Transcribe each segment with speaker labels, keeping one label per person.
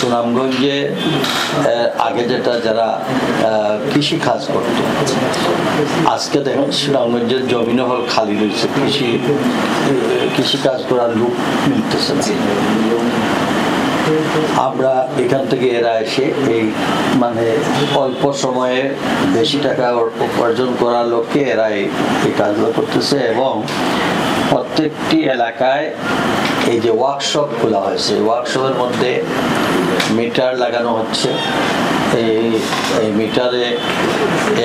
Speaker 1: সুনামগঞ্জে আগে যেটা যারা কৃষি কাজ করত, আজকে দেখেন সুনামগঞ্জের জমিন হল খালি রয়েছে, কৃষি কাজ করার লোক মিলতেছে না। আমরা এখান থেকে এরা এসে এই মানে অল্প সময়ে বেশি টাকা উপার্জন করার লক্ষ্যে এরা এই কাজগুলো করতেছে। এবং প্রত্যেকটি এলাকায় এই যে ওয়ার্কশপ খোলা হয়েছে, ওয়ার্কশপের মধ্যে মিটার লাগানো হচ্ছে। এই মিটারে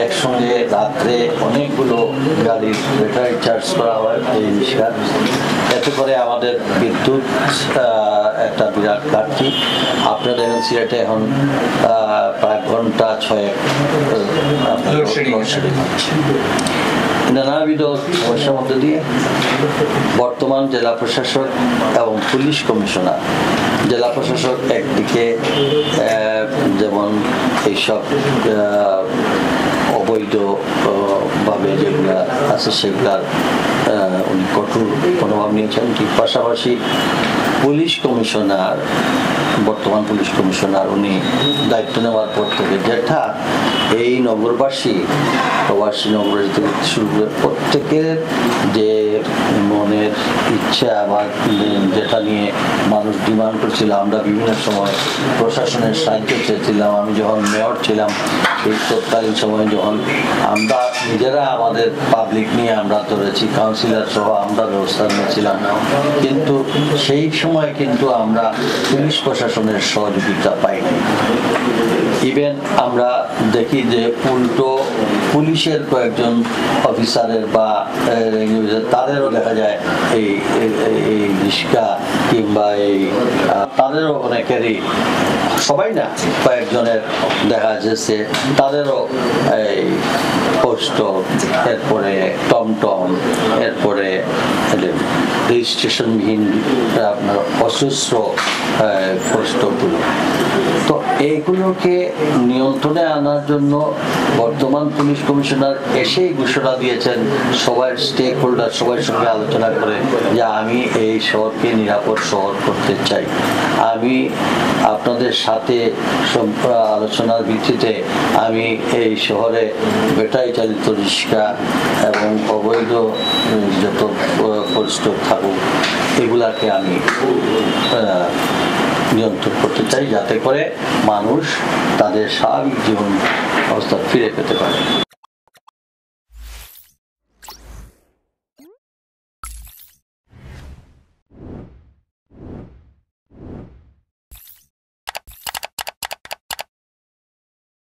Speaker 1: একসঙ্গে রাত্রে অনেকগুলো গাড়ির ব্যাটারি চার্জ করা হয় এই রিক্সা। এতে করে আমাদের বিদ্যুৎ একটা বিরাট ঘাটতি। আপনারা দেখেন সিলেটে এখন প্রায় ঘন্টা 6 নানাবিধ সমস্যার মধ্যে দিয়ে বর্তমান জেলা প্রশাসক এবং পুলিশ কমিশনার, জেলা প্রশাসক একদিকে যেমন এইসব অবৈধ ভাবে যেগুলা আছে সেগুলার উনি কঠোর মনোভাব নিয়েছেন, ঠিক পাশাপাশি পুলিশ কমিশনার, বর্তমান পুলিশ কমিশনার উনি দায়িত্ব নেওয়ার পর থেকে যেটা এই নগরবাসী, প্রবাসী নগরবাসী থেকে শুরু করে প্রত্যেকের যে মনের ইচ্ছা বা যেটা নিয়ে মানুষ ডিমান্ড করছিল, আমরা বিভিন্ন সময় প্রশাসনের সাহায্য চেয়েছিলাম। আমি যখন মেয়র ছিলাম সেই তৎকালীন সময়ে যখন আমরা নিজেরা আমাদের পাবলিক নিয়ে আমরা ধরেছি, কাউন্সিলর সহ আমরা ব্যবস্থা নিয়েছিলাম, কিন্তু সেই সময় কিন্তু আমরা পুলিশ প্রশাসনের সহযোগিতা পাইনি। ইভেন আমরা দেখি যে উল্টো পুলিশের কয়েকজন অফিসারের বা তাদেরও দেখা যায় এই রিক্সা কিংবা তাদেরও অনেকেরই, সবাই না, কয়েকজনের দেখা যাচ্ছে তাদেরও এই পোস্ট, এরপরে টমটম, এরপরে রেজিস্ট্রেশনবিহীন আপনার অসুস্থ পোস্টগুলো। তো এইগুলোকে নিয়ন্ত্রণে আনার জন্য বর্তমান পুলিশ কমিশনার এসেই ঘোষণা দিয়েছেন সবাই স্টেক হোল্ডার সবার সঙ্গে আলোচনা করে যে আমি এই শহরকে নিরাপদ শহর করতে চাই। আমি আপনাদের সাথে আলোচনার ভিত্তিতে আমি এই শহরে ব্যাটারি চালিত রিক্সা এবং অবৈধ যত পরিস্থিতি থাকুক এগুলাকে আমি নিয়ন্ত্রণ করতে চাই, যাতে করে মানুষ তাদের স্বাভাবিক জীবন অবস্থা ফিরে পেতে পারে।